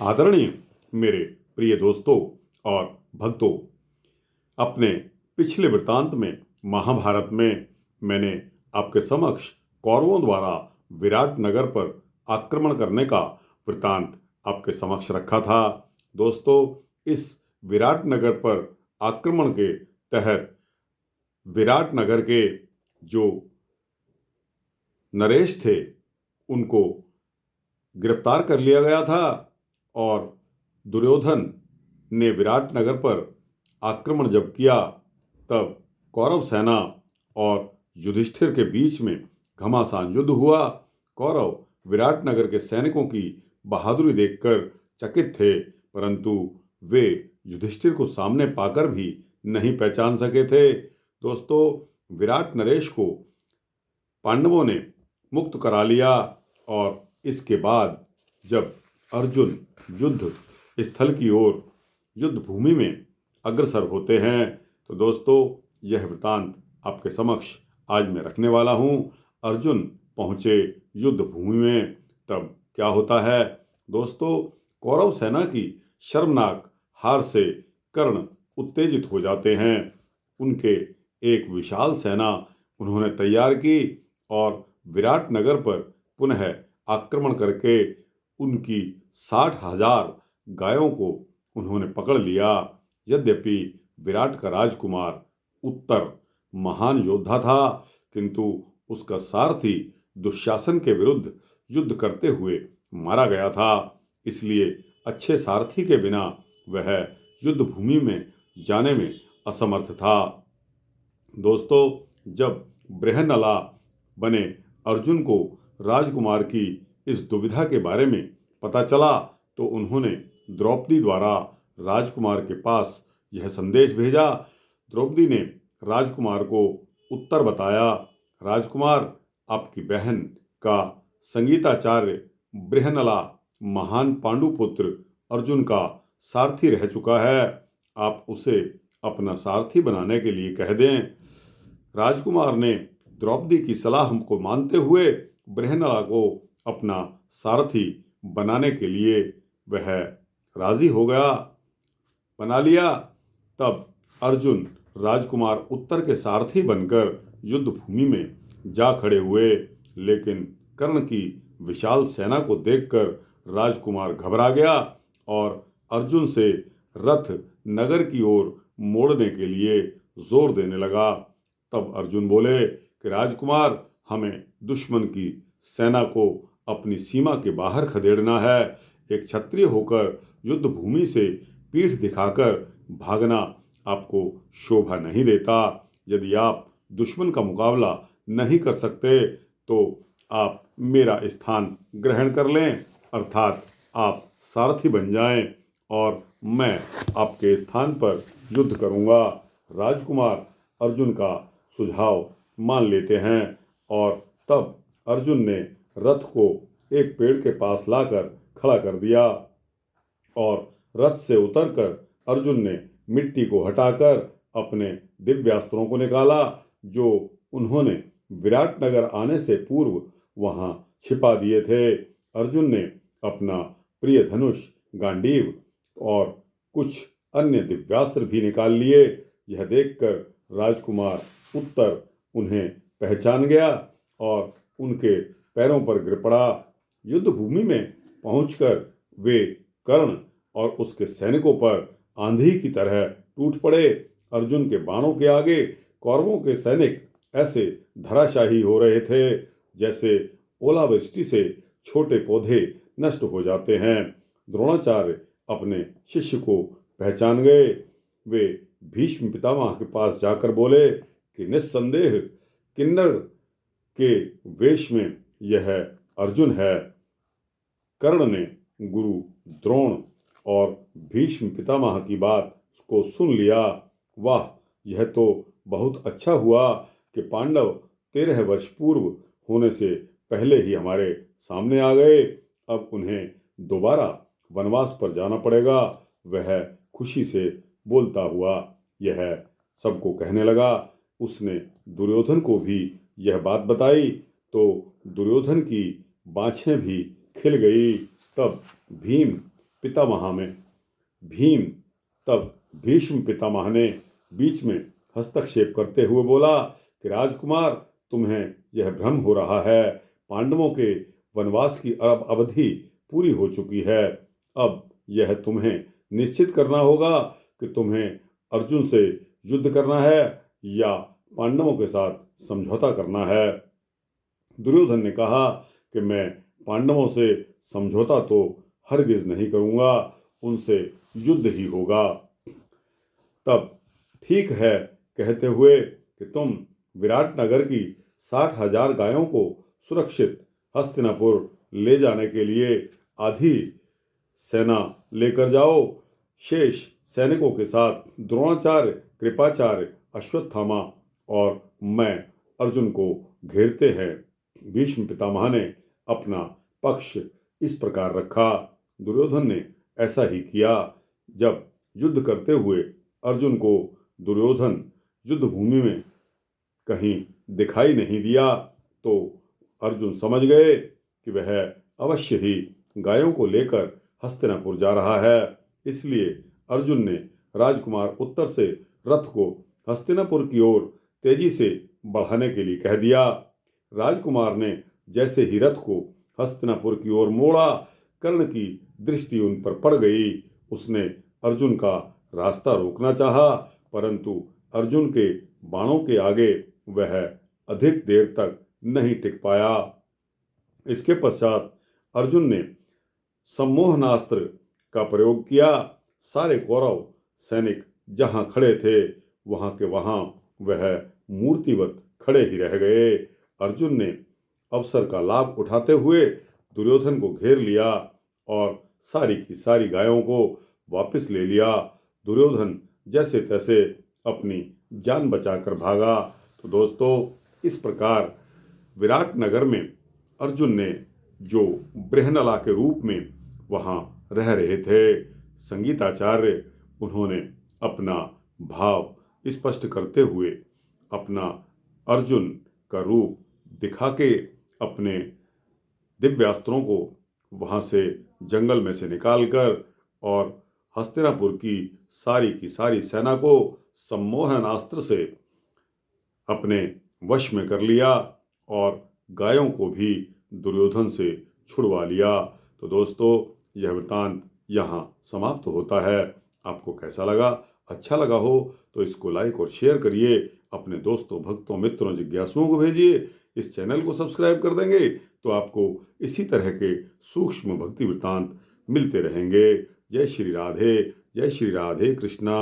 आदरणीय मेरे प्रिय दोस्तों और भक्तों, अपने पिछले वृत्तांत में महाभारत में मैंने आपके समक्ष कौरवों द्वारा विराट नगर पर आक्रमण करने का वृत्तांत आपके समक्ष रखा था। दोस्तों, इस विराट नगर पर आक्रमण के तहत विराट नगर के जो नरेश थे उनको गिरफ्तार कर लिया गया था और दुर्योधन ने विराट नगर पर आक्रमण जब किया तब कौरव सेना और युधिष्ठिर के बीच में घमासान युद्ध हुआ। कौरव विराट नगर के सैनिकों की बहादुरी देखकर चकित थे, परंतु वे युधिष्ठिर को सामने पाकर भी नहीं पहचान सके थे। दोस्तों, विराट नरेश को पांडवों ने मुक्त करा लिया और इसके बाद जब अर्जुन युद्ध स्थल की ओर युद्ध भूमि में अग्रसर होते हैं तो दोस्तों, यह वृतांत आपके समक्ष आज मैं रखने वाला हूं। अर्जुन पहुंचे युद्ध भूमि में, तब क्या होता है। दोस्तों, कौरव सेना की शर्मनाक हार से कर्ण उत्तेजित हो जाते हैं। उनके एक विशाल सेना उन्होंने तैयार की और विराट नगर पर पुनः आक्रमण करके उनकी 60,000 गायों को उन्होंने पकड़ लिया। यद्यपि विराट का राजकुमार उत्तर महान योद्धा था, किंतु उसका सारथी दुशासन के विरुद्ध युद्ध करते हुए मारा गया था। इसलिए अच्छे सारथी के बिना वह युद्ध भूमि में जाने में असमर्थ था। दोस्तों, जब बृहन्नला बने अर्जुन को राजकुमार की इस दुविधा के बारे में पता चला तो उन्होंने द्रौपदी द्वारा राजकुमार के पास यह संदेश भेजा। द्रौपदी ने राजकुमार को उत्तर बताया, राजकुमार, आपकी बहन का संगीताचार्य बृहन्नला महान पांडुपुत्र अर्जुन का सारथी रह चुका है। आप उसे अपना सारथी बनाने के लिए कह दें। राजकुमार ने द्रौपदी की सलाह को मानते हुए बृहन्नला को अपना सारथी बनाने के लिए वह राजी हो गया, बना लिया। तब अर्जुन राजकुमार उत्तर के सारथी बनकर युद्ध भूमि में जा खड़े हुए, लेकिन कर्ण की विशाल सेना को देखकर राजकुमार घबरा गया और अर्जुन से रथ नगर की ओर मोड़ने के लिए जोर देने लगा। तब अर्जुन बोले कि राजकुमार, हमें दुश्मन की सेना को अपनी सीमा के बाहर खदेड़ना है। एक क्षत्रिय होकर युद्ध भूमि से पीठ दिखाकर भागना आपको शोभा नहीं देता। यदि आप दुश्मन का मुकाबला नहीं कर सकते तो आप मेरा स्थान ग्रहण कर लें, अर्थात आप सारथी बन जाएं और मैं आपके स्थान पर युद्ध करूंगा। राजकुमार अर्जुन का सुझाव मान लेते हैं और तब अर्जुन ने रथ को एक पेड़ के पास लाकर खड़ा कर दिया और रथ से उतरकर अर्जुन ने मिट्टी को हटाकर अपने दिव्यास्त्रों को निकाला, जो उन्होंने विराट नगर आने से पूर्व वहां छिपा दिए थे। अर्जुन ने अपना प्रिय धनुष, गांडीव और कुछ अन्य दिव्यास्त्र भी निकाल लिए। यह देखकर राजकुमार उत्तर उन्हें पहचान गया और उनके पैरों पर गिर पड़ा। युद्ध भूमि में पहुंचकर वे कर्ण और उसके सैनिकों पर आंधी की तरह टूट पड़े। अर्जुन के बाणों के आगे कौरवों के सैनिक ऐसे धराशायी हो रहे थे जैसे ओलावृष्टि से छोटे पौधे नष्ट हो जाते हैं। द्रोणाचार्य अपने शिष्य को पहचान गए। वे भीष्म पितामह के पास जाकर बोले कि निस्संदेह किन्नर के वेश में यह अर्जुन है। कर्ण ने गुरु द्रोण और भीष्म पितामह की बात को सुन लिया। वाह, यह तो बहुत अच्छा हुआ कि पांडव 13 वर्ष पूर्व होने से पहले ही हमारे सामने आ गए। अब उन्हें दोबारा वनवास पर जाना पड़ेगा। वह खुशी से बोलता हुआ यह सबको कहने लगा। उसने दुर्योधन को भी यह बात बताई तो दुर्योधन की बाँछें भी खिल गई। तब भीम पितामह में। भीम तब भीष्म पितामह ने बीच में हस्तक्षेप करते हुए बोला कि राजकुमार, तुम्हें यह भ्रम हो रहा है। पांडवों के वनवास की अब अवधि पूरी हो चुकी है। अब यह तुम्हें निश्चित करना होगा कि तुम्हें अर्जुन से युद्ध करना है या पांडवों के साथ समझौता करना है। दुर्योधन ने कहा कि मैं पांडवों से समझौता तो हरगिज नहीं करूंगा, उनसे युद्ध ही होगा। तब ठीक है कहते हुए कि तुम विराट नगर की 60,000 गायों को सुरक्षित हस्तिनापुर ले जाने के लिए आधी सेना लेकर जाओ। शेष सैनिकों के साथ द्रोणाचार्य, कृपाचार्य, अश्वत्थामा और मैं अर्जुन को घेरते हैं। भीष्म पितामह ने अपना पक्ष इस प्रकार रखा। दुर्योधन ने ऐसा ही किया। जब युद्ध करते हुए अर्जुन को दुर्योधन युद्ध भूमि में कहीं दिखाई नहीं दिया तो अर्जुन समझ गए कि वह अवश्य ही गायों को लेकर हस्तिनापुर जा रहा है। इसलिए अर्जुन ने राजकुमार उत्तर से रथ को हस्तिनापुर की ओर तेजी से बढ़ाने के लिए कह दिया। राजकुमार ने जैसे ही रथ को हस्तिनापुर की ओर मोड़ा, कर्ण की दृष्टि उन पर पड़ गई। उसने अर्जुन का रास्ता रोकना चाहा, परंतु अर्जुन के बाणों के आगे वह अधिक देर तक नहीं टिक पाया। इसके पश्चात अर्जुन ने सम्मोहनास्त्र का प्रयोग किया। सारे कौरव सैनिक जहां खड़े थे वहां के वहां वह मूर्तिवत खड़े ही रह गए। अर्जुन ने अवसर का लाभ उठाते हुए दुर्योधन को घेर लिया और सारी की सारी गायों को वापस ले लिया। दुर्योधन जैसे तैसे अपनी जान बचाकर भागा। तो दोस्तों, इस प्रकार विराट नगर में अर्जुन ने जो बृहनला के रूप में वहाँ रह रहे थे, संगीताचार्य उन्होंने अपना भाव स्पष्ट करते हुए अपना अर्जुन का रूप दिखा के अपने दिव्यास्त्रों को वहाँ से जंगल में से निकालकर और हस्तिनापुर की सारी सेना को सम्मोहनास्त्र से अपने वश में कर लिया और गायों को भी दुर्योधन से छुड़वा लिया। तो दोस्तों, यह वृत्तांत यहाँ समाप्त होता है। आपको कैसा लगा? अच्छा लगा हो तो इसको लाइक और शेयर करिए। अपने दोस्तों, भक्तों, मित्रों, जिज्ञासुओं को भेजिए। इस चैनल को सब्सक्राइब कर देंगे तो आपको इसी तरह के सूक्ष्म भक्ति वृत्तांत मिलते रहेंगे। जय श्री राधे, जय श्री राधे कृष्णा।